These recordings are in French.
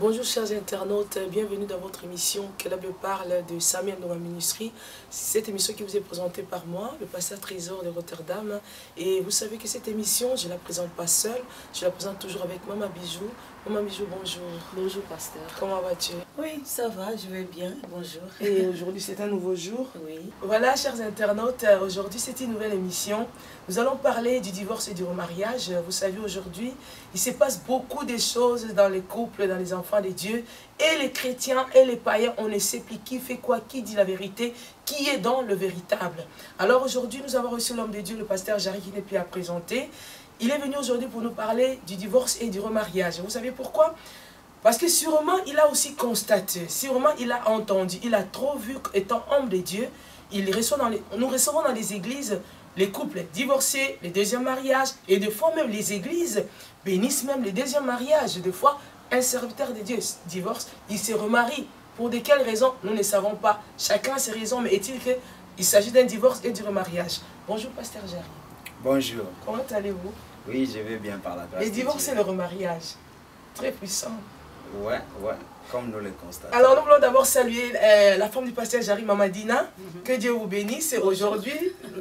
Bonjour chers internautes, bienvenue dans votre émission Kelab parle de Samuel Noah Ministry. Cette émission qui vous est présentée par moi, le pasteur Trésor de Rotterdam. Et vous savez que cette émission, je ne la présente pas seule, je la présente toujours avec Maman Bijou. Maman Bijou, bonjour. Bonjour pasteur. Comment vas-tu? Oui, ça va, je vais bien, bonjour. Et aujourd'hui c'est un nouveau jour. Oui. Voilà chers internautes, aujourd'hui c'est une nouvelle émission. Nous allons parler du divorce et du remariage. Vous savez, aujourd'hui, il se passe beaucoup de choses dans les couples, dans les enfants de Dieu. Et les chrétiens et les païens, on ne sait plus qui fait quoi, qui dit la vérité, qui est dans le véritable. Alors aujourd'hui, nous avons reçu l'homme de Dieu, le pasteur Jarry, qui n'est plus à présenter. Il est venu aujourd'hui pour nous parler du divorce et du remariage. Vous savez pourquoi? Parce que sûrement, il a aussi constaté, sûrement, il a entendu, il a trop vu, étant homme de Dieu, nous recevons dans les églises les couples divorcés, les deuxièmes mariages, et des fois même les églises bénissent même les deuxièmes mariages. Des fois, un serviteur de Dieu divorce, il se remarie. Pour de quelles raisons, nous ne savons pas. Chacun a ses raisons, mais est-il qu'il s'agit d'un divorce et du remariage? Bonjour, pasteur Jarry. Bonjour. Comment allez-vous? Oui, je vais bien par la grâce. Les divorces et le remariage, très puissant. Ouais, comme nous le constatons. Alors, nous voulons d'abord saluer la femme du pasteur Jarry, Maman Dina. Que Dieu vous bénisse. Aujourd'hui,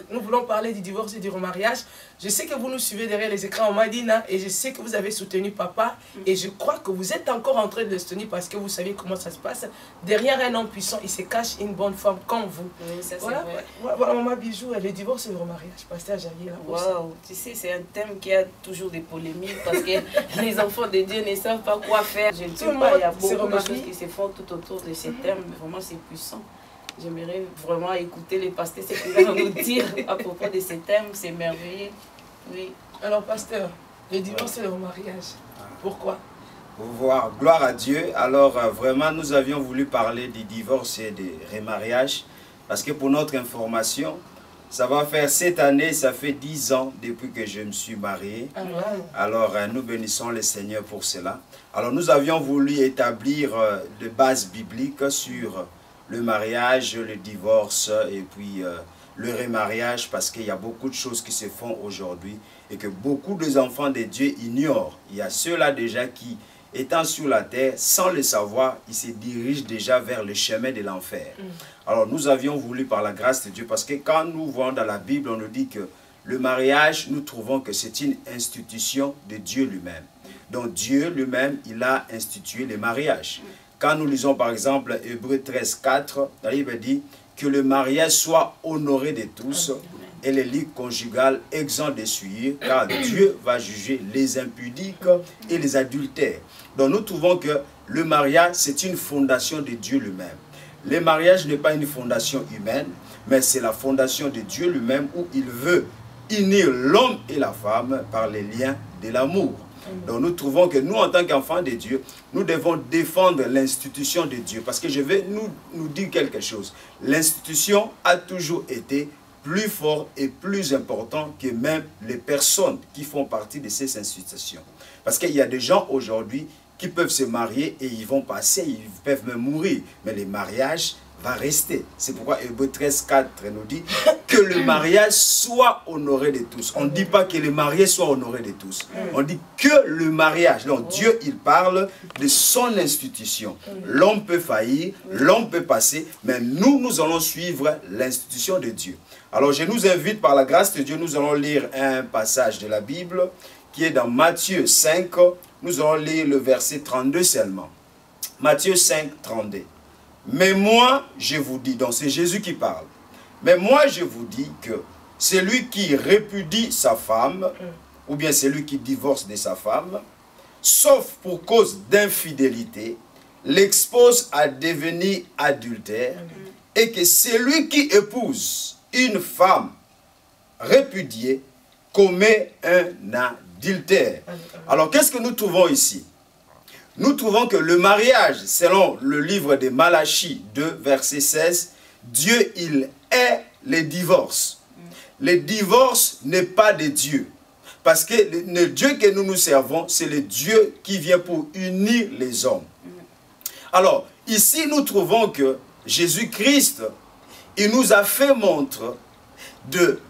nous voulons parler du divorce et du remariage. Je sais que vous nous suivez derrière les écrans, Maman Dina, et je sais que vous avez soutenu papa. Et je crois que vous êtes encore en train de le soutenir parce que vous savez comment ça se passe. Derrière un homme puissant, il se cache une bonne femme comme vous. Oui, ça Voilà, c'est vrai. voilà, Maman Bijou, le divorce et le remariage. Pasteur Jarry, là. Waouh, tu sais, c'est un thème qui a toujours des polémiques parce que les enfants de Dieu ne savent pas quoi faire. Je ne sais pas, il y a beaucoup de choses qui se font tout autour de ces thèmes. Vraiment, c'est puissant. J'aimerais vraiment écouter les pasteurs, ce qu'ils vont nous dire à propos de ces thèmes. C'est merveilleux. Oui. Alors, pasteur, le divorce et le remariage, pourquoi? Pour voir, gloire à Dieu. Alors, vraiment, nous avions voulu parler du divorce et du remariage parce que pour notre information, ça va faire cette année, ça fait 10 ans depuis que je me suis marié. Alors, nous bénissons le Seigneur pour cela. Alors, nous avions voulu établir des bases bibliques sur le mariage, le divorce et puis le remariage parce qu'il y a beaucoup de choses qui se font aujourd'hui et que beaucoup d'enfants de Dieu ignorent. Il y a ceux-là déjà qui, étant sur la terre, sans le savoir, ils se dirigent déjà vers le chemin de l'enfer. Alors nous avions voulu par la grâce de Dieu, parce que quand nous voyons dans la Bible, on nous dit que le mariage, nous trouvons que c'est une institution de Dieu lui-même. Donc Dieu lui-même, il a institué le mariage. Quand nous lisons par exemple Hébreux 13, 4, la Bible dit que le mariage soit honoré de tous et les lits conjugales exempts de souillure, car Dieu va juger les impudiques et les adultères. Donc nous trouvons que le mariage, c'est une fondation de Dieu lui-même. Le mariage n'est pas une fondation humaine, mais c'est la fondation de Dieu lui-même où il veut unir l'homme et la femme par les liens de l'amour. Donc nous trouvons que nous, en tant qu'enfants de Dieu, nous devons défendre l'institution de Dieu. Parce que je vais nous dire quelque chose. L'institution a toujours été plus forte et plus importante que même les personnes qui font partie de ces institutions. Parce qu'il y a des gens aujourd'hui qui peuvent se marier et ils vont passer, ils peuvent même mourir. Mais le mariage va rester. C'est pourquoi Hébreux 13, 4 nous dit que le mariage soit honoré de tous. On ne dit pas que le marié soit honoré de tous. On dit que le mariage. Donc Dieu, il parle de son institution. L'homme peut faillir, l'homme peut passer, mais nous allons suivre l'institution de Dieu. Alors je nous invite par la grâce de Dieu, nous allons lire un passage de la Bible qui est dans Matthieu 5. Nous allons lire le verset 32 seulement. Matthieu 5, 32. Mais moi, je vous dis, donc c'est Jésus qui parle. Mais moi, je vous dis que celui qui répudie sa femme, ou bien celui qui divorce de sa femme, sauf pour cause d'infidélité, l'expose à devenir adultère, et que celui qui épouse une femme répudiée commet un adultère. Alors, qu'est-ce que nous trouvons ici? Nous trouvons que le mariage, selon le livre de Malachie 2, verset 16, Dieu, il est le divorce. Le divorce n'est pas de Dieu. Parce que le Dieu que nous servons, c'est le Dieu qui vient pour unir les hommes. Alors, ici, nous trouvons que Jésus-Christ, il nous a fait montre de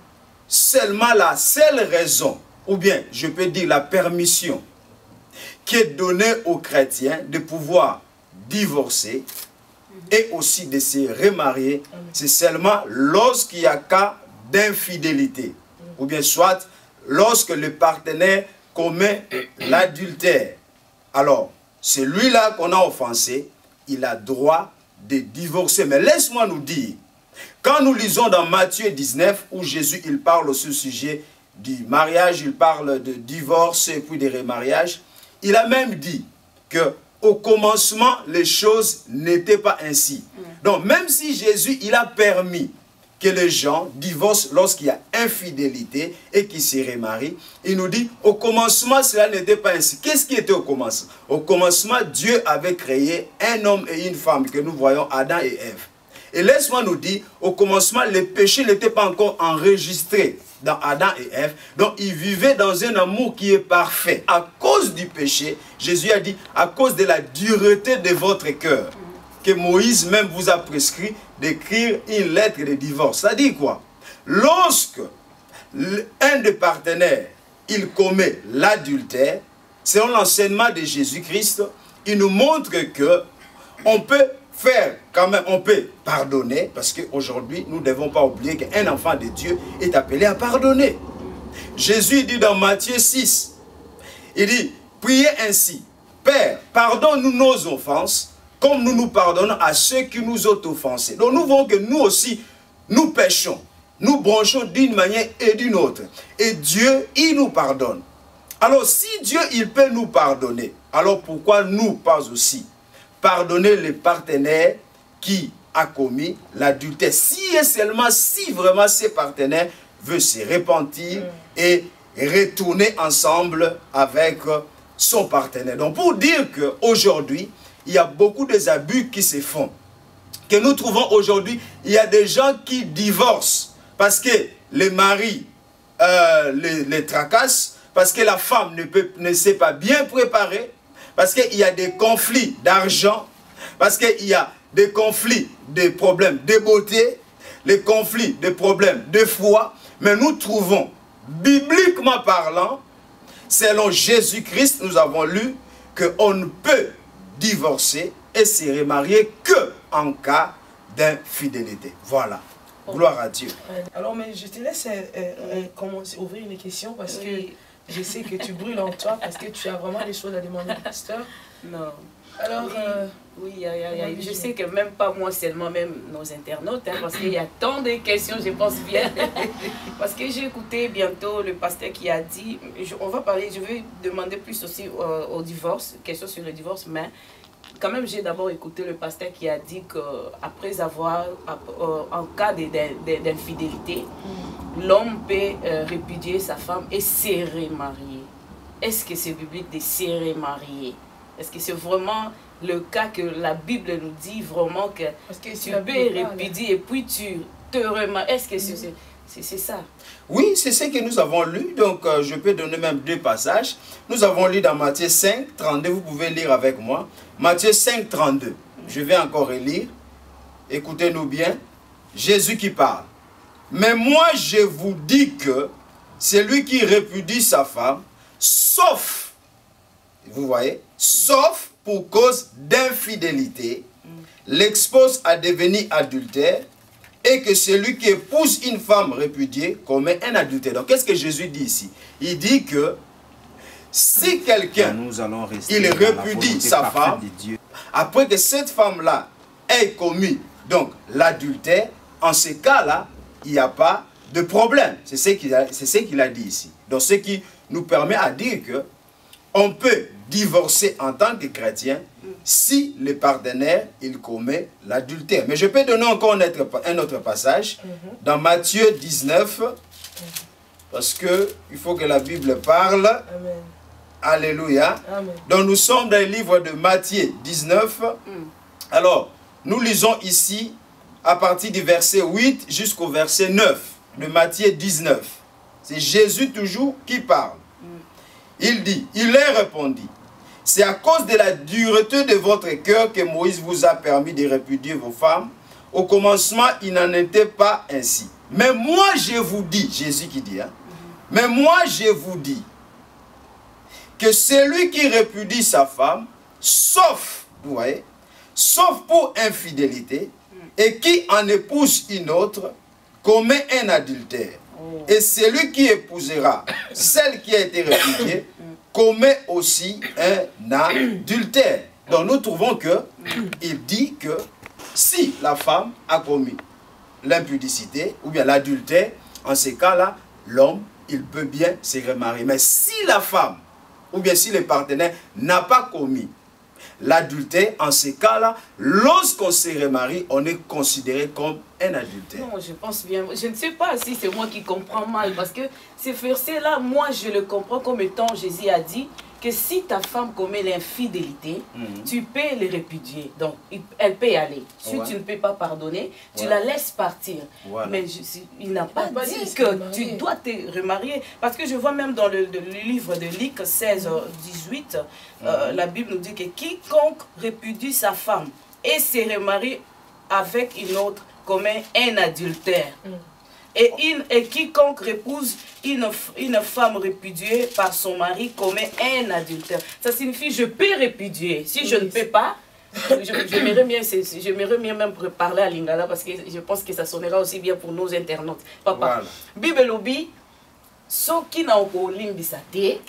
seulement la seule raison, ou bien, je peux dire la permission, qui est donné aux chrétiens de pouvoir divorcer et aussi de se remarier, c'est seulement lorsqu'il y a cas d'infidélité. Ou bien soit lorsque le partenaire commet l'adultère. Alors, celui-là qu'on a offensé, il a droit de divorcer. Mais laisse-moi nous dire, quand nous lisons dans Matthieu 19, où Jésus il parle au sujet du mariage, il parle de divorce et puis de remariage, il a même dit que au commencement, les choses n'étaient pas ainsi. Donc, même si Jésus il a permis que les gens divorcent lorsqu'il y a infidélité et qu'ils se remarient, il nous dit, au commencement, cela n'était pas ainsi. Qu'est-ce qui était au commencement? Au commencement, Dieu avait créé un homme et une femme, que nous voyons Adam et Ève. Et laisse-moi nous dire, au commencement, les péchés n'étaient pas encore enregistrés dans Adam et Ève. Donc, ils vivaient dans un amour qui est parfait. À cause du péché, Jésus a dit, à cause de la dureté de votre cœur, que Moïse même vous a prescrit d'écrire une lettre de divorce. Ça dit quoi? Lorsque un des partenaires, il commet l'adultère, selon l'enseignement de Jésus-Christ, il nous montre que on peut faire quand même, on peut pardonner, parce qu'aujourd'hui, nous ne devons pas oublier qu'un enfant de Dieu est appelé à pardonner. Jésus dit dans Matthieu 6, il dit, priez ainsi, Père, pardonne-nous nos offenses, comme nous nous pardonnons à ceux qui nous ont offensés. Donc nous voyons que nous aussi, nous péchons, nous branchons d'une manière et d'une autre. Et Dieu, il nous pardonne. Alors si Dieu, il peut nous pardonner, alors pourquoi nous pas aussi pardonner les partenaires qui a commis l'adultère? Si et seulement si vraiment ces partenaires veulent se repentir et retourner ensemble avec son partenaire. Donc pour dire qu'aujourd'hui, il y a beaucoup d'abus qui se font. Que nous trouvons aujourd'hui, il y a des gens qui divorcent parce que les maris les tracassent, parce que la femme ne s'est pas bien préparée, parce qu'il y a des conflits d'argent, parce qu'il y a des conflits de problèmes de beauté, les conflits de problèmes de foi. Mais nous trouvons, bibliquement parlant, selon Jésus-Christ, nous avons lu qu'on ne peut divorcer et se remarier que en cas d'infidélité. Voilà. Gloire à Dieu. Alors, mais je te laisse commencer, ouvrir une question parce que je sais que tu brûles en toi, parce que tu as vraiment des choses à demander au pasteur. Non. Alors, oui, je sais que même pas moi seulement, même nos internautes, hein, parce qu'il y a tant de questions, je pense bien. Parce que j'ai écouté bientôt le pasteur qui a dit, on va parler, je vais demander plus aussi au divorce, question sur le divorce, mais quand même j'ai d'abord écouté le pasteur qui a dit qu'après avoir, en cas d'infidélité, l'homme peut répudier sa femme et se remarier. Est-ce que c'est biblique de se remarier? Est-ce que c'est vraiment le cas que la Bible nous dit vraiment que tu peux répudier et puis tu te remaries? Est-ce que c'est ça? Oui, c'est ce que nous avons lu. Donc, je peux donner même deux passages. Nous avons lu dans Matthieu 5, 32. Vous pouvez lire avec moi. Matthieu 5, 32. Je vais encore relire. Écoutez-nous bien. Jésus qui parle. Mais moi, je vous dis que celui qui répudie sa femme, sauf, vous voyez, sauf pour cause d'infidélité, l'expose à devenir adultère, et que celui qui épouse une femme répudiée commet un adultère. Donc, qu'est-ce que Jésus dit ici? Il dit que si quelqu'un, il répudie sa femme, après que cette femme-là ait commis donc l'adultère, en ce cas-là, il n'y a pas de problème. C'est ce qu'il a dit ici. Donc, ce qui nous permet à dire que on peut divorcer en tant que chrétien si le partenaire, il commet l'adultère. Mais je peux donner encore un autre passage dans Matthieu 19, parce qu'il faut que la Bible parle. Amen. Alléluia. Amen. Donc nous sommes dans le livre de Matthieu 19. Alors, nous lisons ici à partir du verset 8 jusqu'au verset 9 de Matthieu 19. C'est Jésus toujours qui parle. Il dit, il leur répondit, c'est à cause de la dureté de votre cœur que Moïse vous a permis de répudier vos femmes. Au commencement, il n'en était pas ainsi. Mais moi, je vous dis, Jésus qui dit, hein, mais moi, je vous dis, que celui qui répudie sa femme, sauf, vous voyez, sauf pour infidélité, et qui en épouse une autre, commet un adultère. Et celui qui épousera celle qui a été répudiée, commet aussi un adultère. Donc nous trouvons que il dit que si la femme a commis l'impudicité ou bien l'adultère, en ces cas-là, l'homme, il peut bien se remarier. Mais si la femme ou bien si le partenaire n'a pas commis l'adultère, en ces cas-là, lorsqu'on se remarie, on est considéré comme un adultère. Non, je pense bien. Je ne sais pas si c'est moi qui comprends mal, parce que ces versets-là, moi, je le comprends comme étant, Jésus a dit, que si ta femme commet l'infidélité, tu peux les répudier. Donc, elle peut y aller. Si tu ne peux pas pardonner, tu la laisses partir. Mais il n'a pas dit que tu dois te remarier. Parce que je vois même dans le livre de Luc 16, 18, la Bible nous dit que quiconque répudie sa femme et se remarie avec une autre commet un adultère. Et quiconque épouse une femme répudiée par son mari commet un adultère. Ça signifie je peux répudier. Si je ne peux pas, j'aimerais bien même parler à Lingala parce que je pense que ça sonnera aussi bien pour nos internautes. Papa, Bible lobby, ce qui n'a pas limbisate,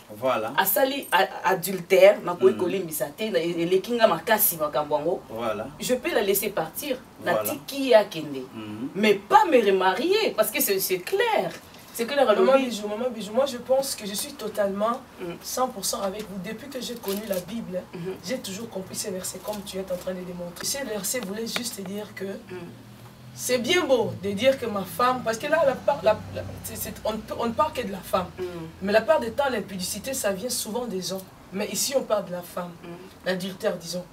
asali adultère, n'a pas limbisate, les kinga makasi makambwango. Je peux la laisser partir, la tiki a kende, mais pas me remarier parce que c'est clair. C'est clair. Maman Bijou, moi je pense que je suis totalement 100% avec vous. Depuis que j'ai connu la Bible, j'ai toujours compris ces versets comme tu es en train de démontrer. Ces versets voulaient juste dire que c'est bien beau de dire que ma femme, parce que là, on ne parle que de la femme. Mais la plupart du temps, l'impudicité, ça vient souvent des hommes. Mais ici, on parle de la femme, l'adultère, disons.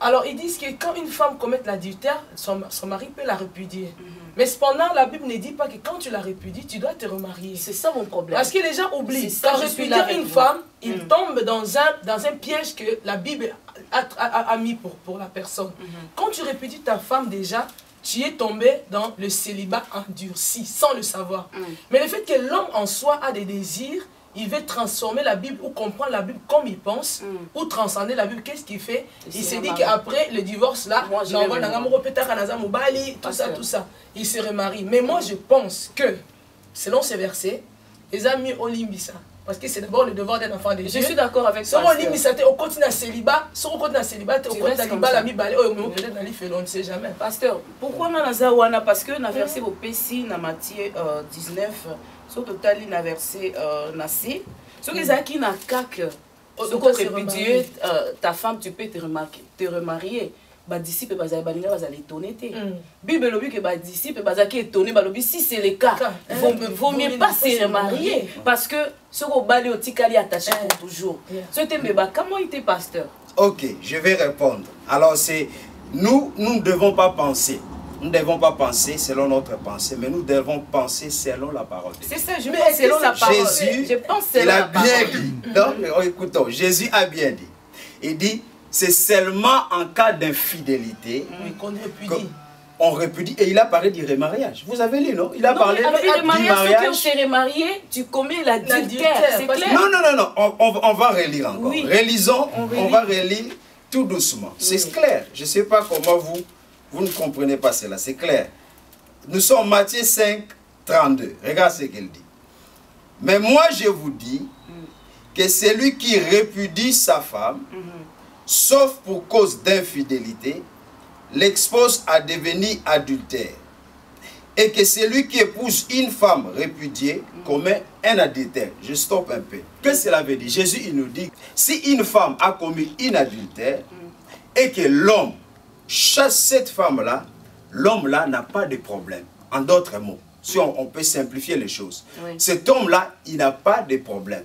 Alors, ils disent que quand une femme commet l'adultère, son mari peut la répudier. Mais cependant, la Bible ne dit pas que quand tu la répudies, tu dois te remarier. C'est ça mon problème. Parce que les gens oublient. Quand répudier une femme, il tombe dans un piège que la Bible a mis pour la personne. Quand tu répudies ta femme déjà, tu es tombé dans le célibat endurci, sans le savoir. Mais le fait que l'homme en soi a des désirs, il veut transformer la Bible ou comprendre la Bible comme il pense, ou transcender la Bible, qu'est-ce qu'il fait? Il s'est dit qu'après le divorce, là, tout ça, il se remarie. Mais moi, je pense que, selon ces versets, les amis Olimbisa, parce que c'est d'abord le devoir d'un enfant de Dieu. Je suis d'accord avec ça. Si on continue à célibat, on ne sait jamais. Pasteur, pourquoi on a parce que dans verset au Pessi, dans Matthieu 19, sur total, dans verset Nassé, sur les acquis n'a qu'à ta femme, tu peux te remarier. Les disciples vont étonner. Bible lobi que les disciples vont étonner. Si c'est le cas, il ne vaut mieux pas se remarier. Parce que ce qu'on va aller attaché pour toujours. Comment il était pasteur? Ok, je vais répondre. Alors, nous ne devons pas penser. Nous ne devons pas penser selon notre pensée, mais nous devons penser selon la parole. C'est ça, je pense selon la parole. Jésus, il a bien dit. Donc, écoutons, Jésus a bien dit. Il dit, c'est seulement en cas d'infidélité qu'on répudie. Et il a parlé du remariage. Vous avez lu, non? Il a parlé du mariage. Quand tu es remarié, tu commets l'adultère. C'est clair. Non. On va relire encore. Oui. Relisons, on va relire tout doucement. C'est clair. Je ne sais pas comment vous ne comprenez pas cela. C'est clair. Nous sommes Matthieu 5, 32. Regarde ce qu'il dit. Mais moi, je vous dis que celui qui répudie sa femme, sauf pour cause d'infidélité, l'expose à devenir adultère. Et que celui qui épouse une femme répudiée commet un adultère. Je stoppe un peu. Qu'est-ce que cela veut dire? Jésus, il nous dit, si une femme a commis un adultère et que l'homme chasse cette femme-là, l'homme-là n'a pas de problème. En d'autres mots, si on peut simplifier les choses, cet homme-là, il n'a pas de problème.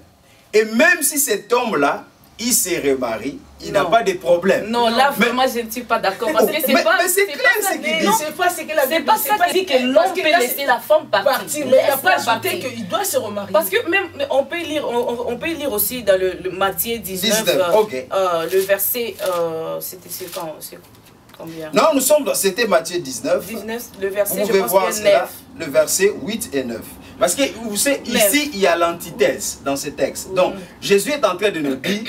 Et même si cet homme-là, il se remarie, il n'a pas de problème. Non, là, vraiment, je ne suis pas d'accord. Parce que c'est pas. Mais c'est clair ce qu'il dit. C'est pas ce que la Bible dit. C'est pas ça qui dit que l'homme peut laisser la femme partir. Mais il n'a pas ajouté qu'il doit se remarier. Parce que même, on peut lire aussi dans le Matthieu 19, le verset. C'était quand? Combien? Non, c'était Matthieu 19. 19, le verset, je pense que 9. le verset 8 et 9. Parce que vous savez, ici, il y a l'antithèse dans ce texte. Donc, Jésus est en train de nous dire,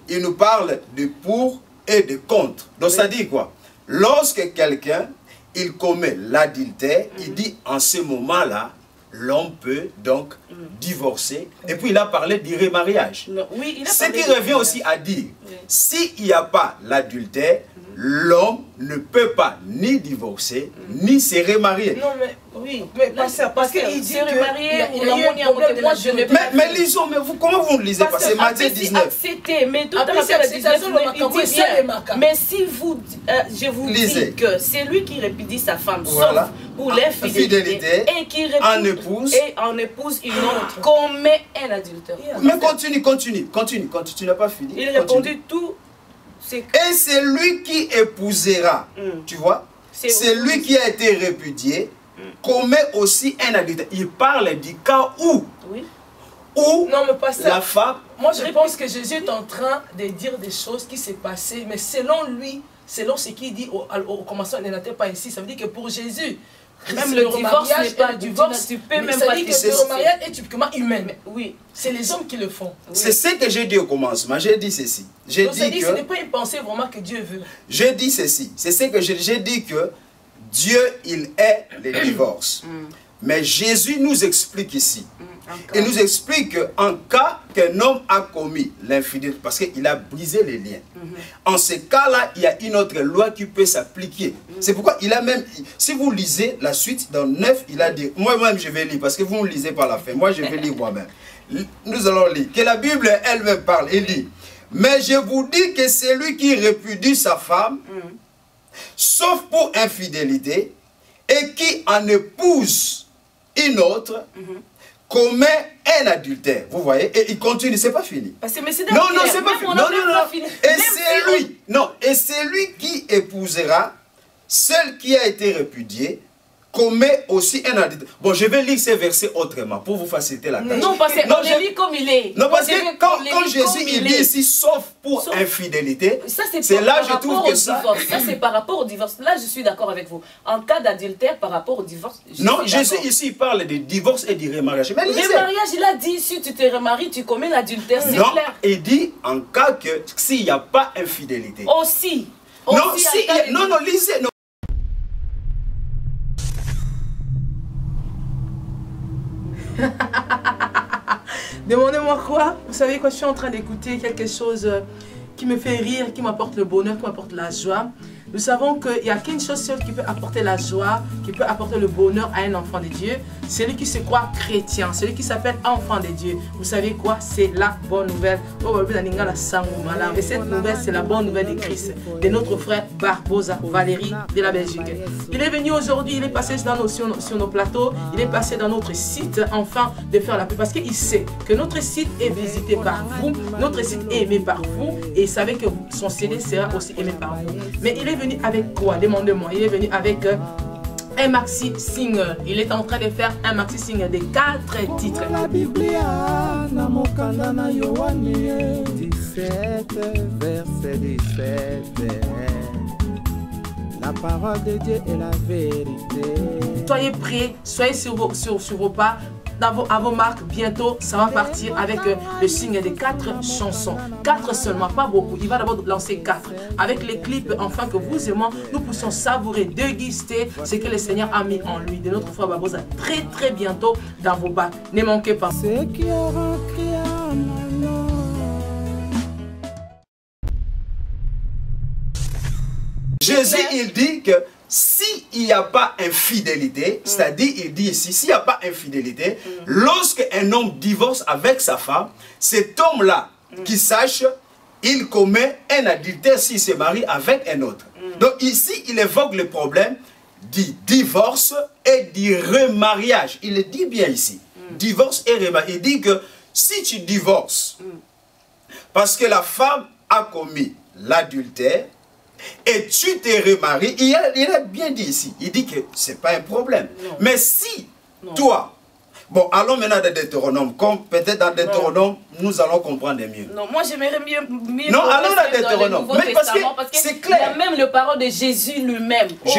il nous parle de pour et de contre. Donc, ça dit quoi? Lorsque quelqu'un, il commet l'adultère, il dit, en ce moment-là, l'homme peut donc divorcer. Et puis, il a parlé du remariage. Oui, ce qui revient aussi à dire, s'il n'y a pas l'adultère, l'homme ne peut pas ni divorcer, ni se remarier. Non, mais oui, mais parce qu'il dit que... Mais lisons, mais vous, comment vous le lisez? Parce que Matthieu 19. Acceptez, mais tout à fait, mais si vous, je vous dis que c'est lui qui répudie sa femme, sauf pour l'infidélité, et qui en épouse une autre, commet un adultère. Mais continue, tu n'as pas fini. Il répondit tout. Et c'est lui qui épousera, tu vois, c'est lui qui a été répudié, commet aussi un adultère. Il parle du cas où, non, mais pas ça. La femme... Moi, je pense que Jésus est en train de dire des choses qui s'est passées, mais selon lui, selon ce qu'il dit au commencement, il n'était pas ainsi. Ça veut dire que pour Jésus, même le divorce n'est pas le divorce, tu peux même pas dire que le mariage est typiquement humain. Oui. C'est les hommes qui le font. C'est ce que j'ai dit au commencement. J'ai dit ceci. J'ai dit que ce n'est pas une pensée vraiment que Dieu veut. J'ai dit ceci. C'est ce que j'ai dit que Dieu, il est le divorce. Mais Jésus nous explique ici. Il nous explique qu'en cas qu'un homme a commis l'infidélité, parce qu'il a brisé les liens, en ce cas-là, il y a une autre loi qui peut s'appliquer. C'est pourquoi il a même, si vous lisez la suite, dans 9, il a dit, moi-même je vais lire, parce que vous ne lisez pas la fin, moi je vais lire moi-même. Nous allons lire, que la Bible elle-même parle, il dit, mais je vous dis que celui qui répudie sa femme, sauf pour infidélité, et qui en épouse une autre, commet un adultère. Vous voyez? Et il continue, c'est pas fini. Non, c'est pas fini. Non. Et c'est lui qui épousera celle qui a été répudiée, commet aussi un adultère. Bon, je vais lire ces versets autrement pour vous faciliter la tâche. Non, parce que on lit comme il est. Non, parce que quand Jésus il dit ici, sauf pour infidélité, c'est là je trouve que ça... Ça, c'est par rapport au divorce. Là, je suis d'accord avec vous. En cas d'adultère, par rapport au divorce, non, Jésus ici, il parle de divorce et du remariage. Mais le remariage, il a dit, si tu te remaries, tu commets l'adultère, c'est clair. Non, il dit, en cas que, s'il n'y a pas infidélité. Aussi. Non, lisez. Non. Demandez-moi quoi? Vous savez quoi? Je suis en train d'écouter quelque chose qui me fait rire, qui m'apporte le bonheur, qui m'apporte la joie. Nous savons qu'il n'y a qu'une chose seule qui peut apporter la joie, qui peut apporter le bonheur à un enfant de Dieu. Celui qui se croit chrétien, celui qui s'appelle enfant de Dieu. Vous savez quoi? C'est la bonne nouvelle. Et cette nouvelle, c'est la bonne nouvelle de Christ, de notre frère Barbosa Valérie de la Belgique. Il est venu aujourd'hui, il est passé sur nos plateaux, il est passé dans notre site, enfin, de faire la pub. Parce qu'il sait que notre site est visité par vous, notre site est aimé par vous, et il savait que son CD sera aussi aimé par vous. Mais il est venu avec quoi? Demandez-moi. Il est venu avec un maxi single. Il est en train de faire un maxi single de 4 titres. La Biblia, na mokanda na Yohane 17, verset 17. La parole de Dieu est la vérité. Soyez prêts, soyez sur vos pas. À vos marques, bientôt, ça va partir avec le signe de 4 chansons. 4 seulement, pas beaucoup. Il va d'abord lancer 4. Avec les clips, enfin, que vous et moi, nous puissions savourer, déguster ce que le Seigneur a mis en lui. De notre frère Barbosa, très très bientôt dans vos bacs. Ne manquez pas. Ce qui aura crié à mon nom. Jésus, il dit que s'il n'y a pas infidélité, c'est-à-dire, il dit ici, s'il n'y a pas infidélité, lorsque un homme divorce avec sa femme, cet homme-là, qui sache, il commet un adultère s'il se marie avec un autre. Donc ici, il évoque le problème du divorce et du remariage. Il le dit bien ici. Divorce et remariage. Il dit que si tu divorces, parce que la femme a commis l'adultère, et tu te remaries, il a bien dit ici, il dit que ce n'est pas un problème. Non. Mais si toi, Bon, allons maintenant dans Deutéronome. Comme peut-être dans Deutéronome, nous allons comprendre mieux. Non, moi j'aimerais mieux non, allons dans Deutéronome. Mais parce que c'est clair. Il y a même le parole de Jésus lui-même. Mais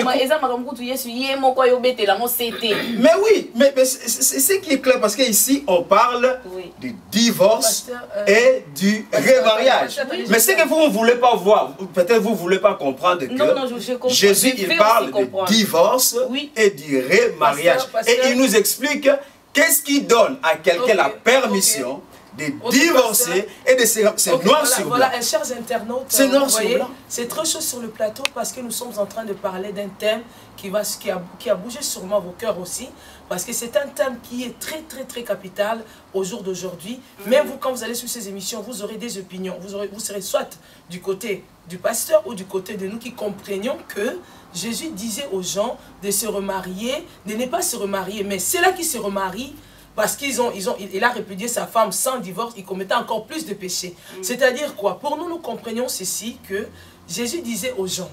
oui, mais c'est ce qui est clair parce qu'ici on parle du divorce et du remariage. Mais ce que vous ne voulez pas voir, peut-être vous ne voulez pas comprendre que Jésus il parle du divorce et du remariage. Et il nous explique qu'est-ce qui donne à quelqu'un la permission de divorcer et de c'est noir sur blanc. Voilà, chers internautes, c'est noir sur blanc. C'est trop chaud sur le plateau parce que nous sommes en train de parler d'un thème qui a bougé sûrement vos cœurs aussi. Parce que c'est un thème qui est très capital au jour d'aujourd'hui. Même vous, quand vous allez sur ces émissions, vous aurez des opinions. Vous serez soit du côté du pasteur ou du côté de nous qui comprenions que Jésus disait aux gens de se remarier, de ne pas se remarier. Mais c'est là qui se remarient parce qu'il a répudié sa femme sans divorce, il commettait encore plus de péchés. C'est-à-dire quoi? Pour nous, nous comprenions ceci, que Jésus disait aux gens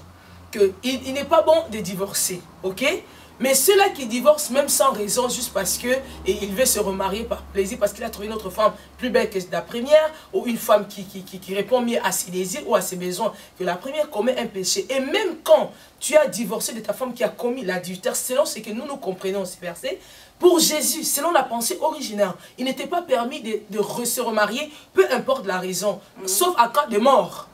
qu'il n'est pas bon de divorcer, ok? Mais ceux-là qui divorcent même sans raison, juste parce que il veut se remarier par plaisir, parce qu'il a trouvé une autre femme plus belle que la première, ou une femme qui répond mieux à ses désirs ou à ses besoins que la première, commet un péché. Et même quand tu as divorcé de ta femme qui a commis l'adultère, selon ce que nous comprenons ce verset, pour Jésus, selon la pensée originale, il n'était pas permis de se remarier, peu importe la raison, sauf à cas de mort.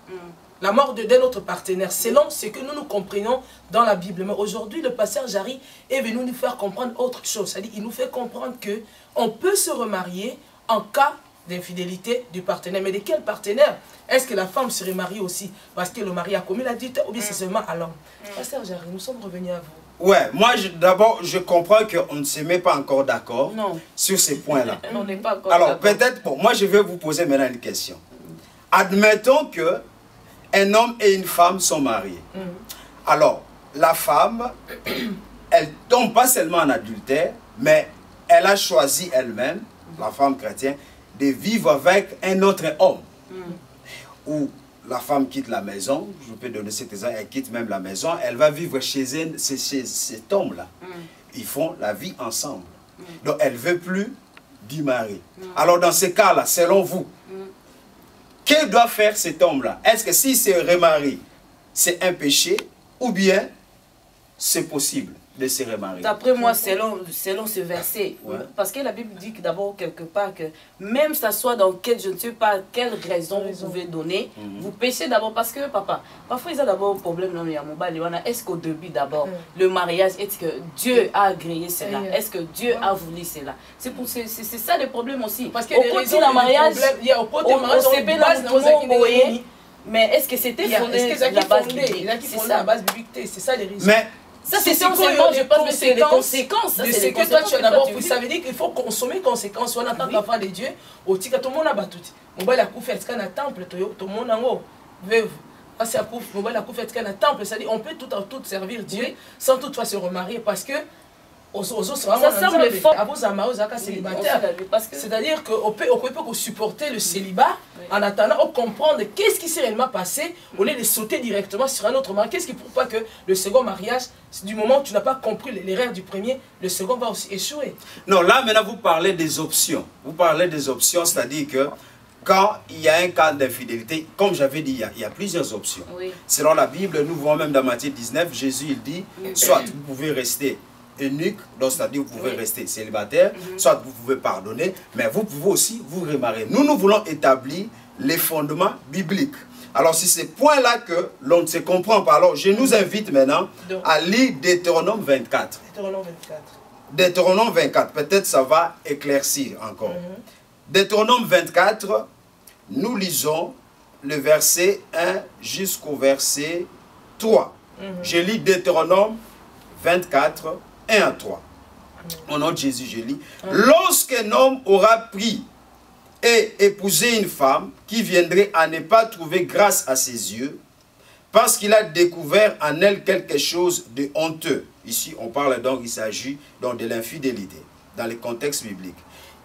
La mort d'un autre partenaire, selon ce que nous comprenons dans la Bible. Mais aujourd'hui, le pasteur Jarry est venu nous faire comprendre autre chose. C'est-à-dire, il nous fait comprendre qu'on peut se remarier en cas d'infidélité du partenaire. Mais de quel partenaire? Est-ce que la femme se remarie aussi parce que le mari a commis l'adultère ou bien c'est seulement à l'homme? Pasteur Jarry, nous sommes revenus à vous. Ouais, moi d'abord je comprends qu'on ne se met pas encore d'accord sur ces points-là. On n'est pas encore alors peut-être, bon, moi je vais vous poser maintenant une question. Admettons que un homme et une femme sont mariés. Alors, la femme, elle tombe pas seulement en adultère, mais elle a choisi elle-même, la femme chrétienne, de vivre avec un autre homme. Ou la femme quitte la maison, je peux donner cet exemple, elle quitte même la maison, elle va vivre chez cet homme-là. Ils font la vie ensemble. Donc, elle ne veut plus du mari. Alors, dans ce cas-là, selon vous, que doit faire cet homme-là? Est-ce que s'il se remarie, c'est un péché ou bien c'est possible de se remarier? D'après moi, selon ce verset, parce que la Bible dit d'abord quelque part que même ça soit dans je ne sais pas quelle raison vous pouvez donner, vous péchez d'abord parce que, papa, parfois il y a d'abord un problème dans le mobile. Est-ce qu'au début d'abord, le mariage, est-ce que Dieu a agréé cela? Est-ce que Dieu a voulu cela? C'est ça le problème aussi. Parce que au mariage, mais est-ce que c'était fondé la base biblique? C'est ça les raisons. Mais ça, c'est seulement, je pense, que c'est les conséquences. De ce que toi tu as d'abord, ça veut dire qu'il faut consommer conséquences. On attend l'enfant de Dieu. Au tika, tout le monde a battu. On va la couper, est-ce qu'on a temple, tout le monde a haut. Veuve. On va la couper, est-ce qu'on a temple. C'est-à-dire, on peut tout servir Dieu sans toutefois se remarier parce que. Ça semble fort. C'est-à-dire qu'on peut supporter le célibat en attendant de comprendre qu'est-ce qui s'est réellement passé au lieu de sauter directement sur un autre mariage. Qu'est-ce qui ne prouve pas que le second mariage, du moment où tu n'as pas compris l'erreur du premier, le second va aussi échouer? Non, là maintenant vous parlez des options. Vous parlez des options, c'est-à-dire que quand il y a un cas d'infidélité, comme j'avais dit, il y a plusieurs options. Selon la Bible, nous voyons même dans Matthieu 19, Jésus il dit, soit vous pouvez rester eunuque, donc c'est-à-dire vous pouvez rester célibataire, soit vous pouvez pardonner, mais vous pouvez aussi vous remarier. Nous voulons établir les fondements bibliques. Alors c'est ces points-là que l'on ne se comprend pas. Alors je nous invite maintenant à lire Deutéronome 24. Deutéronome 24, peut-être ça va éclaircir encore. Deutéronome 24, nous lisons le verset 1 jusqu'au verset 3. Je lis Deutéronome 24, 1 à 3. Au nom de Jésus, je lis. Lorsqu'un homme aura pris et épousé une femme qui viendrait à ne pas trouver grâce à ses yeux, parce qu'il a découvert en elle quelque chose de honteux. Ici, on parle donc, il s'agit donc de l'infidélité, dans le contexte biblique.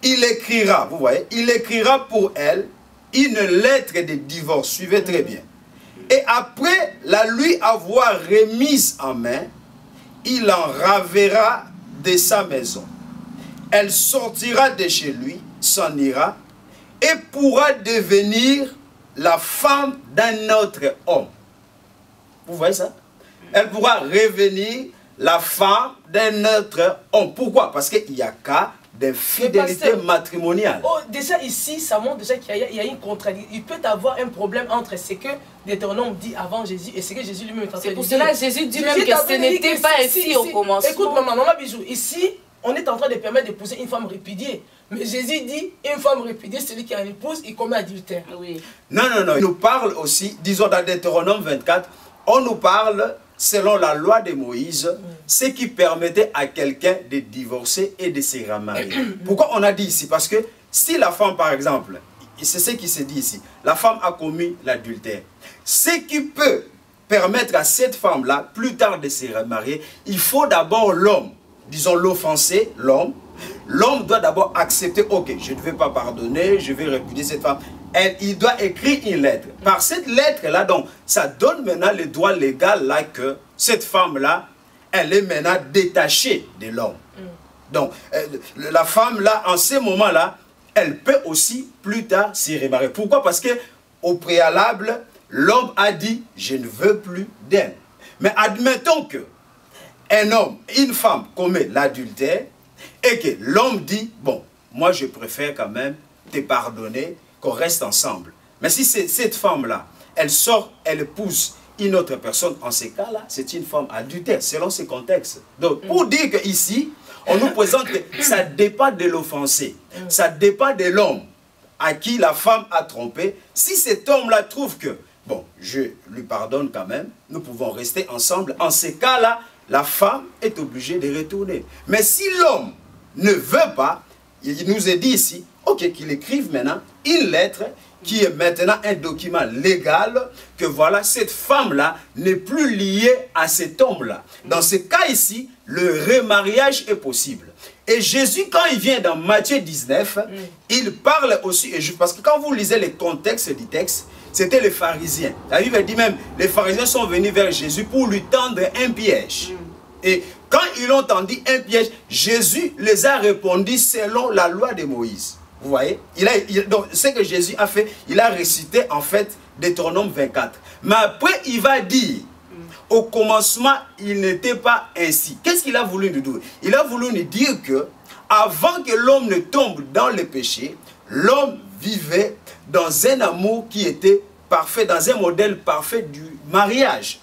Il écrira, vous voyez, il écrira pour elle une lettre de divorce. Suivez très bien. Et après la lui avoir remise en main, il en ravera de sa maison elle sortira de chez lui, s'en ira, et pourra devenir la femme d'un autre homme. Vous voyez ça? Elle pourra revenir la femme d'un autre homme. Pourquoi? Parce qu'il y a cas d'infidélité matrimoniale. Oh, déjà ici, ça montre déjà qu'il y a une contradiction. Il peut y avoir un problème entre ce que Deutéronome dit avant Jésus et ce que Jésus lui-même est en train de dire. C'est pour cela que Jésus dit même que ce n'était pas ainsi au commencement. Écoute, maman Bijou, ici, on est en train de permettre d'épouser une femme répudiée. Mais Jésus dit, une femme répudiée, celui qui a une épouse, il commet adultère. Oui. Non. Il nous parle aussi, disons dans Deutéronome 24, on nous parle, selon la loi de Moïse, ce qui permettait à quelqu'un de divorcer et de se remarier. Pourquoi on a dit ici? Parce que si la femme, par exemple, c'est ce qui se dit ici, la femme a commis l'adultère, ce qui peut permettre à cette femme-là, plus tard de se remarier, il faut d'abord l'homme, disons l'offensé, l'homme doit d'abord accepter, ok, je ne vais pas pardonner, je vais répudier cette femme. Il doit écrire une lettre. Par cette lettre-là, donc, ça donne maintenant le droit légal là que cette femme-là, elle est maintenant détachée de l'homme. Donc, la femme-là, en ce moment-là, elle peut aussi plus tard s'y remarier. Pourquoi? Parce que au préalable, l'homme a dit, je ne veux plus d'elle. Mais admettons que un homme, une femme commet l'adultère et que l'homme dit, bon, moi je préfère quand même te pardonner, qu'on reste ensemble. Mais si cette femme-là, elle sort, elle épouse une autre personne, en ces cas-là, c'est une femme adultère, selon ce contexte. Donc, pour dire qu'ici, on nous présente que ça dépend de l'offensé, ça dépend de l'homme à qui la femme a trompé. Si cet homme-là trouve que, bon, je lui pardonne quand même, nous pouvons rester ensemble, en ces cas-là, la femme est obligée de retourner. Mais si l'homme ne veut pas, il nous est dit ici, ok, qu'il écrive maintenant une lettre qui est maintenant un document légal que voilà, cette femme-là n'est plus liée à cet homme-là. Dans ce cas ici, le remariage est possible. Et Jésus, quand il vient dans Matthieu 19, il parle aussi, parce que quand vous lisez le contexte du texte, c'était les pharisiens. La Bible dit même, les pharisiens sont venus vers Jésus pour lui tendre un piège. Et quand ils ont tendu un piège, Jésus les a répondu selon la loi de Moïse. Vous voyez? Donc, ce que Jésus a fait, il a récité en fait Deutéronome 24. Mais après, il va dire, au commencement, il n'était pas ainsi. Qu'est-ce qu'il a voulu nous dire? Il a voulu nous dire que, avant que l'homme ne tombe dans le péché, l'homme vivait dans un amour qui était parfait, dans un modèle parfait du mariage.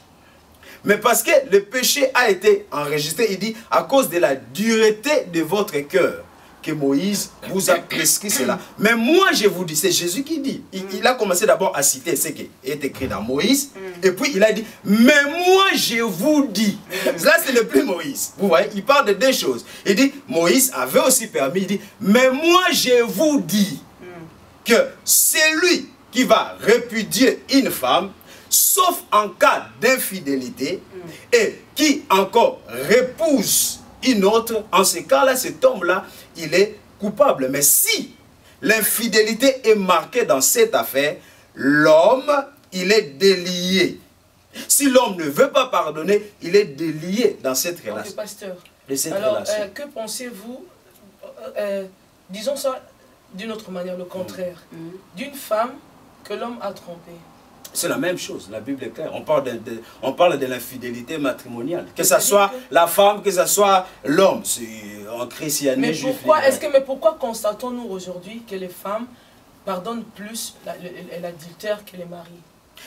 Mais parce que le péché a été enregistré, il dit, à cause de la dureté de votre cœur, que Moïse vous a prescrit cela. Mais moi, je vous dis, c'est Jésus qui dit. Il a commencé d'abord à citer ce qui est écrit dans Moïse. Et puis, il a dit, mais moi, je vous dis. Là, c'est le plus Moïse. Vous voyez, il parle de deux choses. Il dit, Moïse avait aussi permis, il dit, mais moi, je vous dis que celui qui va répudier une femme, sauf en cas d'infidélité, et qui encore répouse une autre, en ce cas-là, cet homme-là, il est coupable. Mais si l'infidélité est marquée dans cette affaire, l'homme, il est délié. Si l'homme ne veut pas pardonner, il est délié dans cette relation. Pasteur, alors, que pensez-vous, disons ça d'une autre manière, le contraire, d'une femme que l'homme a trompée? C'est la même chose, la Bible est claire. On parle de l'infidélité matrimoniale. Que ce soit la femme, que ce soit l'homme. En christianisme. Mais pourquoi constatons-nous aujourd'hui que les femmes pardonnent plus l'adultère que les maris?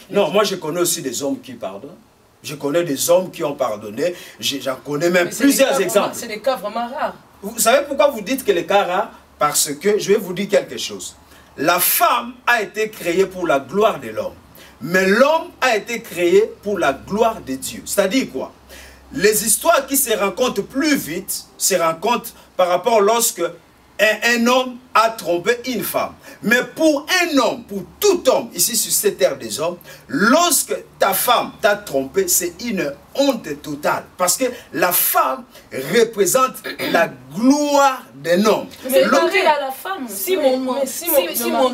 Non, moi je connais aussi des hommes qui pardonnent. Je connais des hommes qui ont pardonné. J'en connais même plusieurs exemples. C'est des cas vraiment rares. Vous savez pourquoi vous dites que les cas rares? Parce que, je vais vous dire quelque chose. La femme a été créée pour la gloire de l'homme. Mais l'homme a été créé pour la gloire de Dieu. C'est-à-dire quoi? Les histoires qui se rencontrent plus vite se rencontrent par rapport lorsque un homme a trompé une femme. Mais pour un homme, pour tout homme, ici sur cette terre des hommes, lorsque ta femme t'a trompé, c'est une honte totale. Parce que la femme représente la gloire d'un homme. Mais pareil à la femme. Si mon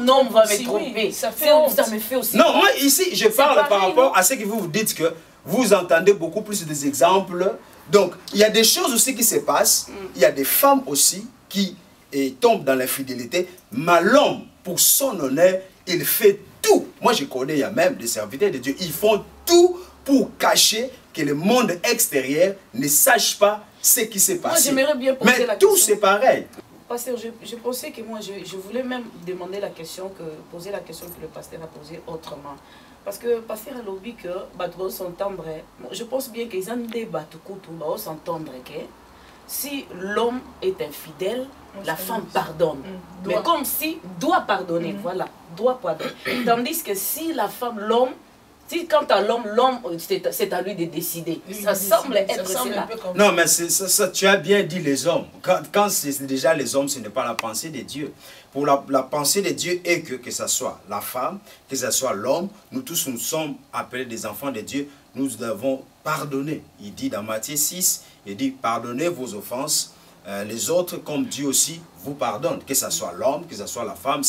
homme va me tromper, ça me fait aussi. Non, moi ici, je parle par rapport à ce que vous dites que vous entendez beaucoup plus des exemples. Donc, il y a des choses aussi qui se passent. Il y a des femmes aussi qui tombe dans l'infidélité, mais l'homme, pour son honneur, il fait tout. Moi, je connais, il y a même des serviteurs de Dieu, ils font tout pour cacher que le monde extérieur ne sache pas ce qui s'est passé. Moi, j'aimerais bien poser la question. Mais tout, c'est pareil. Pasteur, je pensais que moi, je voulais même demander la question, poser la question que le pasteur a posée autrement. Parce que le pasteur a lobby que Batbo s'entendre. Je pense bien qu'ils ont des Batoukou, s'entendre que si l'homme est infidèle, la femme pardonne. Mais comme si doit pardonner, voilà, doit pardonner. Tandis que si la femme, l'homme, si quant à l'homme, c'est à lui de décider. Ça semble être cela. Non, mais ça, tu as bien dit les hommes. Quand c'est déjà les hommes, ce n'est pas la pensée de Dieu. Pour la pensée de Dieu est que ce soit la femme, que ce soit l'homme, nous tous nous sommes appelés des enfants de Dieu, nous devons pardonner. Il dit dans Matthieu 6, il dit pardonnez vos offenses, les autres comme Dieu aussi vous pardonne, que ce soit l'homme, que ce soit la femme.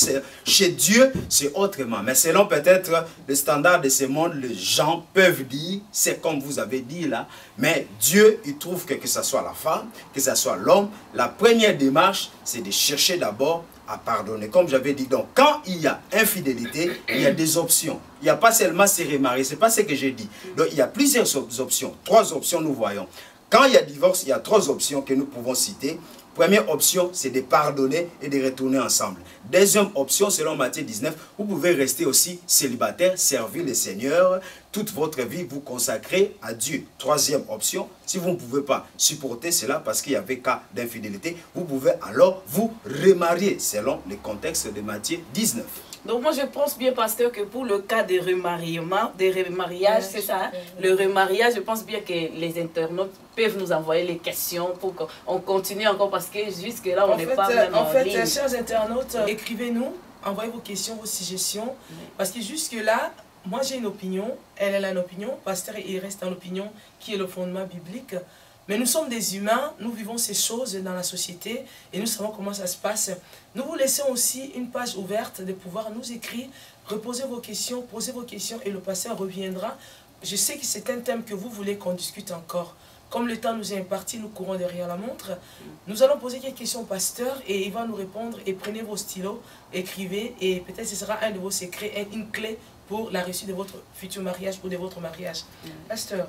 Chez Dieu, c'est autrement. Mais selon peut-être le standard de ce monde, les gens peuvent dire, c'est comme vous avez dit là, mais Dieu, il trouve que ce soit la femme, que ce soit l'homme, la première démarche, c'est de chercher d'abord à pardonner. Comme j'avais dit, donc quand il y a infidélité, il y a des options. Il n'y a pas seulement se remarier, ce n'est pas ce que j'ai dit. Donc il y a plusieurs options, 3 options nous voyons. Quand il y a divorce, il y a 3 options que nous pouvons citer. Première option, c'est de pardonner et de retourner ensemble. Deuxième option, selon Matthieu 19, vous pouvez rester aussi célibataire, servir le Seigneur, toute votre vie vous consacrer à Dieu. Troisième option, si vous ne pouvez pas supporter cela parce qu'il y avait cas d'infidélité, vous pouvez alors vous remarier selon le contexte de Matthieu 19. Donc moi je pense bien, pasteur, que pour le cas des remariements, des remariages, c'est ça, hein? Le remariage, je pense bien que les internautes peuvent nous envoyer les questions pour qu'on continue encore, parce que jusque là on n'est pas même en ligne. En fait, chers internautes, écrivez-nous, envoyez vos questions, vos suggestions, parce que jusque là, moi j'ai une opinion, elle a une opinion, pasteur il reste en opinion qui est le fondement biblique. Mais nous sommes des humains, nous vivons ces choses dans la société et nous savons comment ça se passe. Nous vous laissons aussi une page ouverte de pouvoir nous écrire, reposer vos questions, poser vos questions et le pasteur reviendra. Je sais que c'est un thème que vous voulez qu'on discute encore. Comme le temps nous est imparti, nous courons derrière la montre. Nous allons poser quelques questions au pasteur et il va nous répondre. Et prenez vos stylos, écrivez et peut-être ce sera un de vos secrets, une clé pour la réussite de votre futur mariage ou de votre mariage. Pasteur,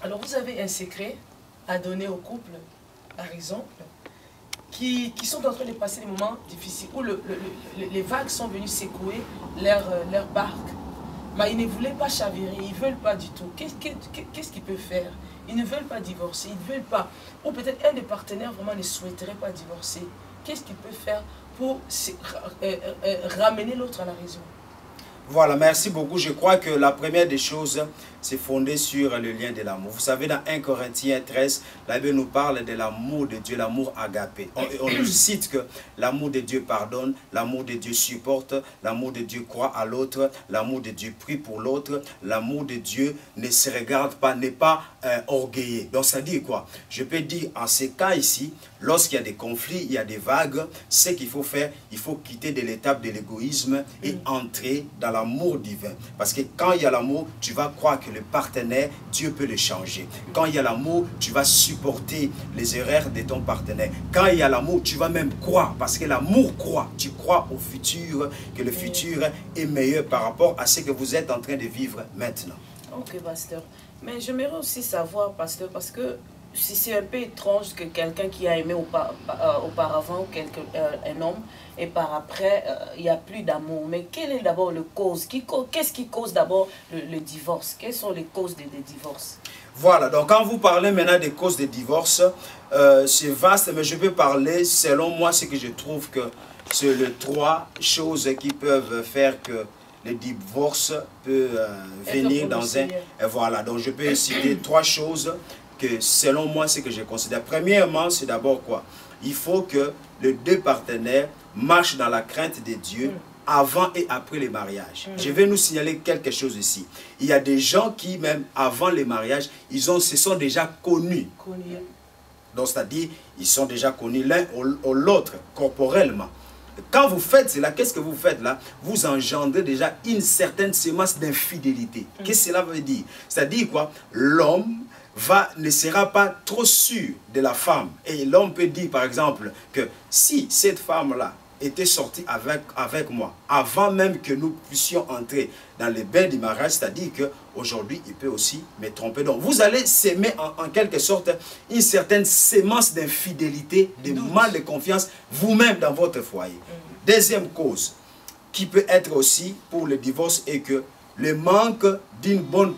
alors vous avez un secret à donner aux couples, par exemple, qui sont en train de passer des moments difficiles, où les vagues sont venues secouer leur barque. Mais ils ne voulaient pas chavirer, ils ne veulent pas du tout. Qu'est-ce qu'ils peuvent faire? Ils ne veulent pas divorcer, ils ne veulent pas. Ou peut-être un des partenaires vraiment ne souhaiterait pas divorcer. Qu'est-ce qu'ils peuvent faire pour ramener l'autre à la raison? Voilà, merci beaucoup. Je crois que la première des choses, c'est fondé sur le lien de l'amour. Vous savez, dans 1 Corinthiens 13, la Bible nous parle de l'amour de Dieu, l'amour agapé. On nous cite que l'amour de Dieu pardonne, l'amour de Dieu supporte, l'amour de Dieu croit à l'autre, l'amour de Dieu prie pour l'autre, l'amour de Dieu ne se regarde pas, n'est pas orgueilleux. Donc ça dit quoi? Je peux dire en ces cas ici, lorsqu'il y a des conflits, il y a des vagues, ce qu'il faut faire, il faut quitter de l'étape de l'égoïsme et entrer dans l'amour divin. Parce que quand il y a l'amour, tu vas croire que le partenaire, Dieu peut le changer. Quand il y a l'amour, tu vas supporter les erreurs de ton partenaire. Quand il y a l'amour, tu vas même croire. Parce que l'amour croit. Tu crois au futur, que le futur est meilleur par rapport à ce que vous êtes en train de vivre maintenant. Ok, pasteur. Mais j'aimerais aussi savoir, pasteur, parce que si c'est un peu étrange que quelqu'un qui a aimé auparavant un homme et par après il n'y a plus d'amour. Mais quelle est d'abord la cause? Qu'est-ce qui cause d'abord le divorce? Quelles sont les causes des divorces? Voilà, donc quand vous parlez maintenant des causes de divorce, c'est vaste, mais je peux parler selon moi ce que je trouve que c'est les 3 choses qui peuvent faire que le divorce peut venir dans un... Voilà, donc je peux citer 3 choses que selon moi, c'est que je considère. Premièrement, c'est d'abord quoi? Il faut que les 2 partenaires marchent dans la crainte de Dieu avant et après les mariages. Je vais nous signaler quelque chose ici. Il y a des gens qui, même avant les mariages, se sont déjà connus. Donc, c'est-à-dire, ils sont déjà connus l'un ou l'autre, corporellement. Quand vous faites cela, qu'est-ce que vous faites là? Vous engendrez déjà une certaine semence d'infidélité. Qu'est-ce que cela veut dire? C'est-à-dire quoi? L'homme ne sera pas trop sûr de la femme. Et l'homme peut dire par exemple que si cette femme-là était sortie avec moi, avant même que nous puissions entrer dans les bains du mariage, c'est-à-dire qu'aujourd'hui, il peut aussi me tromper. Donc, vous allez s'aimer en quelque sorte une certaine sémence d'infidélité, de mal de confiance, vous-même dans votre foyer. Deuxième cause, qui peut être aussi pour le divorce, est que le manque d'une bonne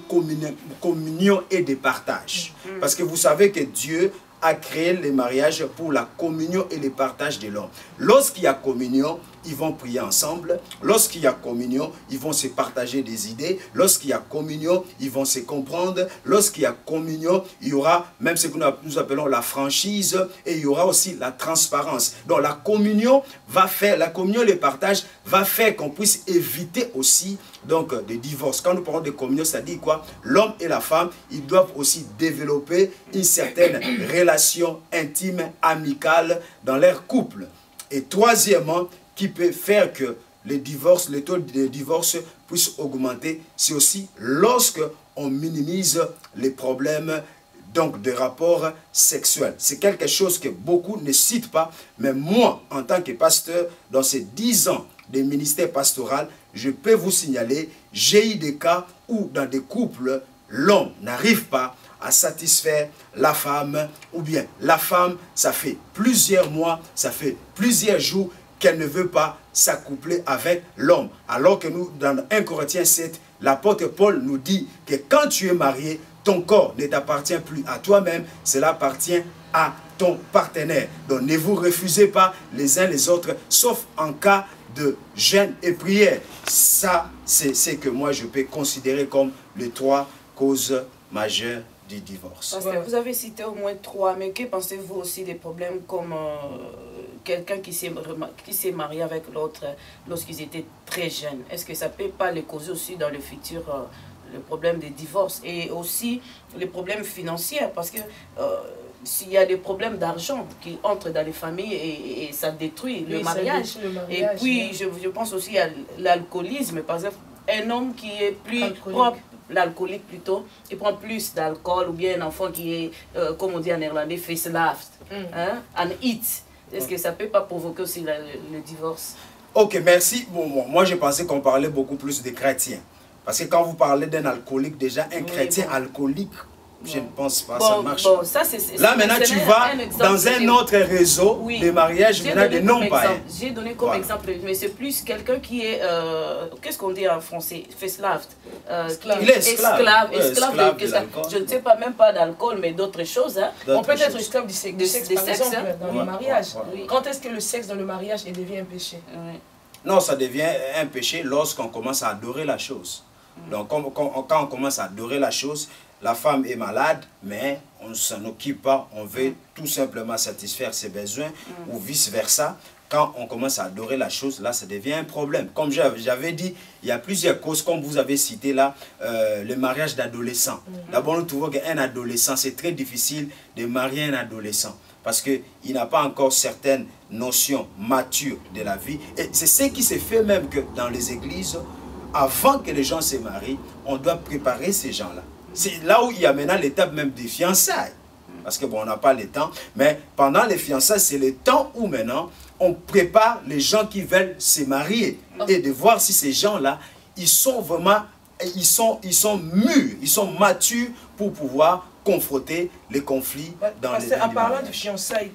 communion et de partage. Parce que vous savez que Dieu a créé le mariage pour la communion et le partage de l'homme. Lorsqu'il y a communion, ils vont prier ensemble. Lorsqu'il y a communion, ils vont se partager des idées. Lorsqu'il y a communion, ils vont se comprendre. Lorsqu'il y a communion, il y aura même ce que nous appelons la franchise et il y aura aussi la transparence. Donc la communion et le partage va faire qu'on puisse éviter aussi donc des divorces. Quand nous parlons de communion, ça dit quoi? L'homme et la femme, ils doivent aussi développer une certaine relation intime, amicale dans leur couple. Et troisièmement, qui peut faire que le taux de divorce puisse augmenter, c'est aussi lorsque on minimise les problèmes donc de rapports sexuels. C'est quelque chose que beaucoup ne citent pas, mais moi, en tant que pasteur, dans ces 10 ans de ministère pastoral, je peux vous signaler, j'ai eu des cas où dans des couples, l'homme n'arrive pas à satisfaire la femme, ou bien la femme, ça fait plusieurs mois, ça fait plusieurs jours qu'elle ne veut pas s'accoupler avec l'homme. Alors que nous, dans 1 Corinthiens 7, l'apôtre Paul nous dit que quand tu es marié, ton corps ne t'appartient plus à toi-même, cela appartient à ton partenaire. Donc ne vous refusez pas les uns les autres, sauf en cas de jeûne et prière. Ça, c'est ce que moi je peux considérer comme les 3 causes majeures du divorce. Parce que vous avez cité au moins 3, mais que pensez-vous aussi des problèmes comme quelqu'un qui s'est marié avec l'autre lorsqu'ils étaient très jeunes? Est-ce que ça ne peut pas les causer aussi dans le futur le problème des divorces et aussi les problèmes financiers? Parce que s'il y a des problèmes d'argent qui entrent dans les familles et ça détruit le mariage. Et puis je pense aussi à l'alcoolisme. Par exemple, un homme qui est plus propre, l'alcoolique plutôt, il prend plus d'alcool, ou bien un enfant qui est, comme on dit en néerlandais, facelaft, an eat. Est-ce que ça ne peut pas provoquer aussi le divorce? Ok, merci. Bon, moi, je pensais qu'on parlait beaucoup plus des chrétiens. Parce que quand vous parlez d'un alcoolique, déjà, un chrétien alcoolique, je ne pense pas, ça marche. Là, maintenant, tu vas dans un autre réseau de mariage, maintenant, de non-païens. J'ai donné comme exemple, mais c'est plus quelqu'un qui est, qu'est-ce qu'on dit en français? Facelaft. Il est esclave. Je ne sais pas, même pas d'alcool, mais d'autres choses. On peut être esclave du sexe, par exemple, dans le mariage. Quand est-ce que le sexe dans le mariage devient un péché? Non, ça devient un péché lorsqu'on commence à adorer la chose. Donc, quand on commence à adorer la chose, la femme est malade, mais on ne s'en occupe pas, on veut tout simplement satisfaire ses besoins ou vice-versa. Quand on commence à adorer la chose, là, ça devient un problème. Comme j'avais dit, il y a plusieurs causes, comme vous avez cité là, le mariage d'adolescents. D'abord, nous trouvons qu'un adolescent, c'est très difficile de marier un adolescent parce qu'il n'a pas encore certaines notions matures de la vie. Et c'est ce qui se fait même que dans les églises, avant que les gens se marient, on doit préparer ces gens-là. C'est là où il y a maintenant l'étape même des fiançailles. Parce que bon, on n'a pas le temps. Mais pendant les fiançailles, c'est le temps où maintenant, on prépare les gens qui veulent se marier. Et de voir si ces gens-là, ils sont vraiment, ils sont mûrs, ils sont matures pour pouvoir confronter les conflits dans les En parlant de fiançailles,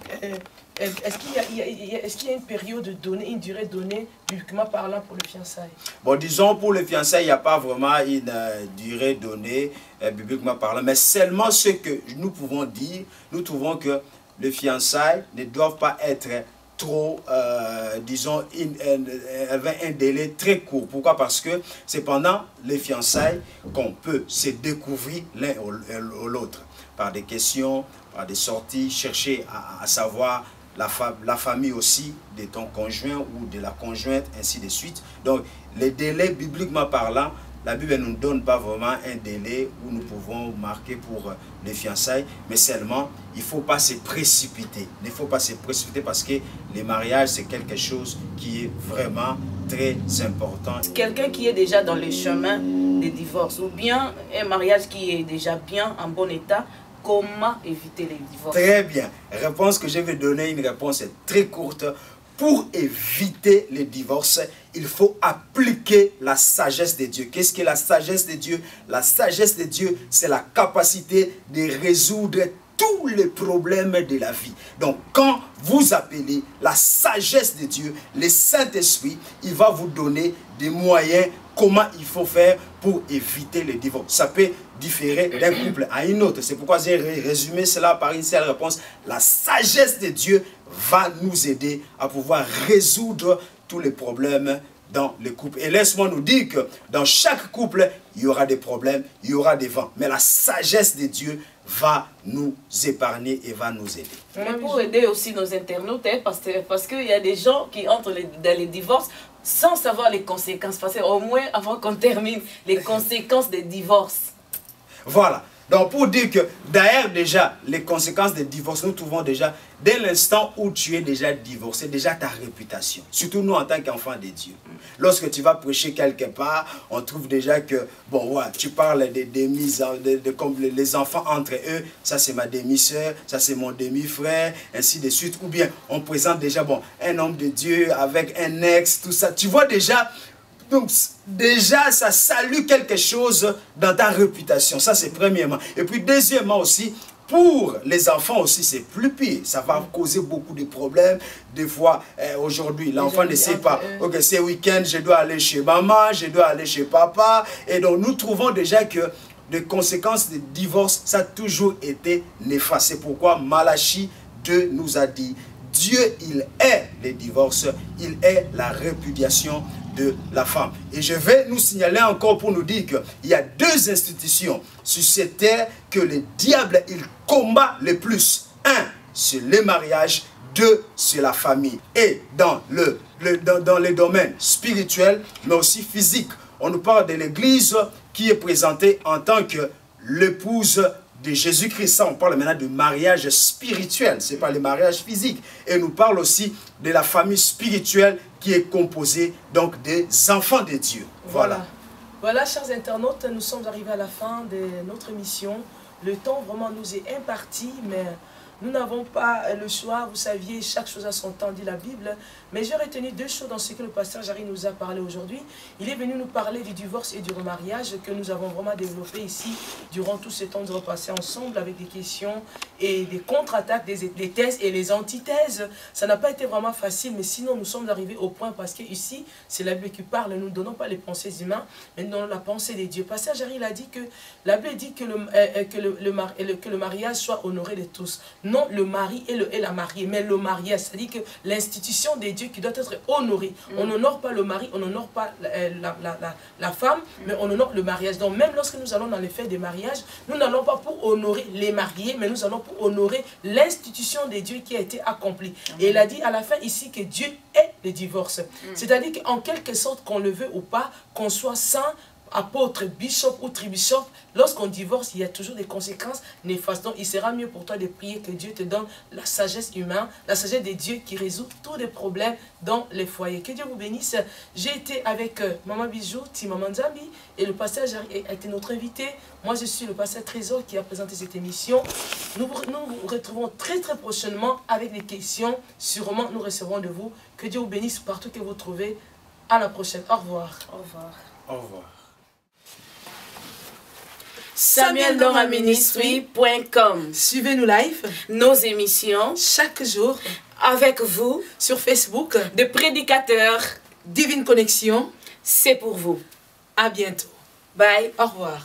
est-ce qu'il y a une période donnée, une durée donnée, bibliquement parlant, pour le fiançailles? Bon, disons, pour le fiançailles, il n'y a pas vraiment une durée donnée, bibliquement parlant, mais seulement ce que nous pouvons dire, nous trouvons que les fiançailles ne doivent pas être trop, disons, un délai très court. Pourquoi? Parce que c'est pendant les fiançailles qu'on peut se découvrir l'un ou l'autre, par des questions, par des sorties, chercher à savoir la famille aussi de ton conjoint ou de la conjointe, ainsi de suite. Donc, les délais, bibliquement parlant, la Bible ne nous donne pas vraiment un délai où nous pouvons marquer pour les fiançailles, mais seulement, il ne faut pas se précipiter. Il ne faut pas se précipiter parce que le mariage, c'est quelque chose qui est vraiment très important. Quelqu'un qui est déjà dans le chemin des divorces, ou bien un mariage qui est déjà bien, en bon état, comment éviter les divorces? Très bien. Réponse que je vais donner, une réponse très courte. Pour éviter les divorces, il faut appliquer la sagesse de Dieu. Qu'est-ce que la sagesse de Dieu? La sagesse de Dieu, c'est la capacité de résoudre tous les problèmes de la vie. Donc, quand vous appelez la sagesse de Dieu, le Saint-Esprit, il va vous donner des moyens, comment il faut faire pour éviter le divorce. Ça peut différer d'un couple à une autre. C'est pourquoi j'ai résumé cela par une seule réponse. La sagesse de Dieu va nous aider à pouvoir résoudre tous les problèmes dans le couple. Et laisse-moi nous dire que dans chaque couple, il y aura des problèmes, il y aura des vents. Mais la sagesse de Dieu va nous épargner et va nous aider. Mais pour aider aussi nos internautes, hein, parce qu'il y a des gens qui entrent dans les divorces sans savoir les conséquences. Parce qu'au moins, avant qu'on termine, les conséquences des divorces. Voilà. Donc pour dire que derrière déjà les conséquences des divorces, nous trouvons déjà, dès l'instant où tu es déjà divorcé, déjà ta réputation. Surtout nous en tant qu'enfants de Dieu. Lorsque tu vas prêcher quelque part, on trouve déjà que, bon, ouais, tu parles comme les enfants entre eux, ça c'est ma demi-sœur, ça c'est mon demi-frère, ainsi de suite. Ou bien on présente déjà, bon, un homme de Dieu avec un ex, tout ça. Tu vois déjà... Donc, déjà, ça salue quelque chose dans ta réputation. Ça, c'est premièrement. Et puis, deuxièmement aussi, pour les enfants aussi, c'est plus pire. Ça va causer beaucoup de problèmes. Des fois, aujourd'hui, l'enfant ne sait pas. Ok, c'est week-end, je dois aller chez maman, je dois aller chez papa. Et donc, nous trouvons déjà que les conséquences du divorce, ça a toujours été néfaste. C'est pourquoi Malachie 2 nous a dit, Dieu, il est le divorce, il est la répudiation de la femme. Et je vais nous signaler encore pour nous dire qu'il y a deux institutions sur cette terre que le diable, il combat le plus. Un, c'est le mariage. Deux, c'est la famille. Et dans les domaines spirituels, mais aussi physiques, on nous parle de l'Église qui est présentée en tant que l'épouse de Jésus-Christ. On parle maintenant de mariage spirituel, ce n'est pas le mariage physique. Et nous parle aussi de la famille spirituelle qui est composée donc des enfants de Dieu. Voilà. Voilà, chers internautes, nous sommes arrivés à la fin de notre émission. Le temps vraiment nous est imparti, mais nous n'avons pas le choix. Vous saviez, chaque chose a son temps, dit la Bible. Mais j'ai retenu deux choses dans ce que le pasteur Jarry nous a parlé aujourd'hui. Il est venu nous parler du divorce et du remariage que nous avons vraiment développé ici durant tout ce temps de repasser ensemble avec des questions et des contre-attaques, des thèses et les antithèses. Ça n'a pas été vraiment facile, mais sinon nous sommes arrivés au point parce que ici, c'est la Bible qui parle. Nous ne donnons pas les pensées humaines, mais nous donnons la pensée des dieux. Le pasteur Jarry a dit que la Bible dit que le mariage soit honoré de tous. Non le mari et la mariée, mais le mariage, c'est-à-dire que l'institution des dieux qui doit être honorée. On n'honore pas le mari, on n'honore pas la femme, mais on honore le mariage. Donc même lorsque nous allons dans les fêtes des mariages, nous n'allons pas pour honorer les mariés, mais nous allons pour honorer l'institution des dieux qui a été accomplie. Et il a dit à la fin ici que Dieu est le divorce. C'est-à-dire qu'en quelque sorte, qu'on le veut ou pas, qu'on soit saint, apôtre, bishop ou tribishop, lorsqu'on divorce, il y a toujours des conséquences néfastes. Donc, il sera mieux pour toi de prier que Dieu te donne la sagesse humaine, la sagesse de Dieu qui résout tous les problèmes dans les foyers. Que Dieu vous bénisse. J'ai été avec Maman Bijou, Maman Nzambi, et le pasteur a été notre invité. Moi, je suis le pasteur Trésor qui a présenté cette émission. Nous vous retrouvons très prochainement avec des questions. Sûrement, nous recevrons de vous. Que Dieu vous bénisse partout que vous trouvez. À la prochaine. Au revoir. Au revoir. Au revoir. SamuelDoraMinistry.com. Suivez-nous live, nos émissions, chaque jour, avec vous, sur Facebook, des prédicateurs, Divine Connexion. C'est pour vous. À bientôt. Bye. Au revoir.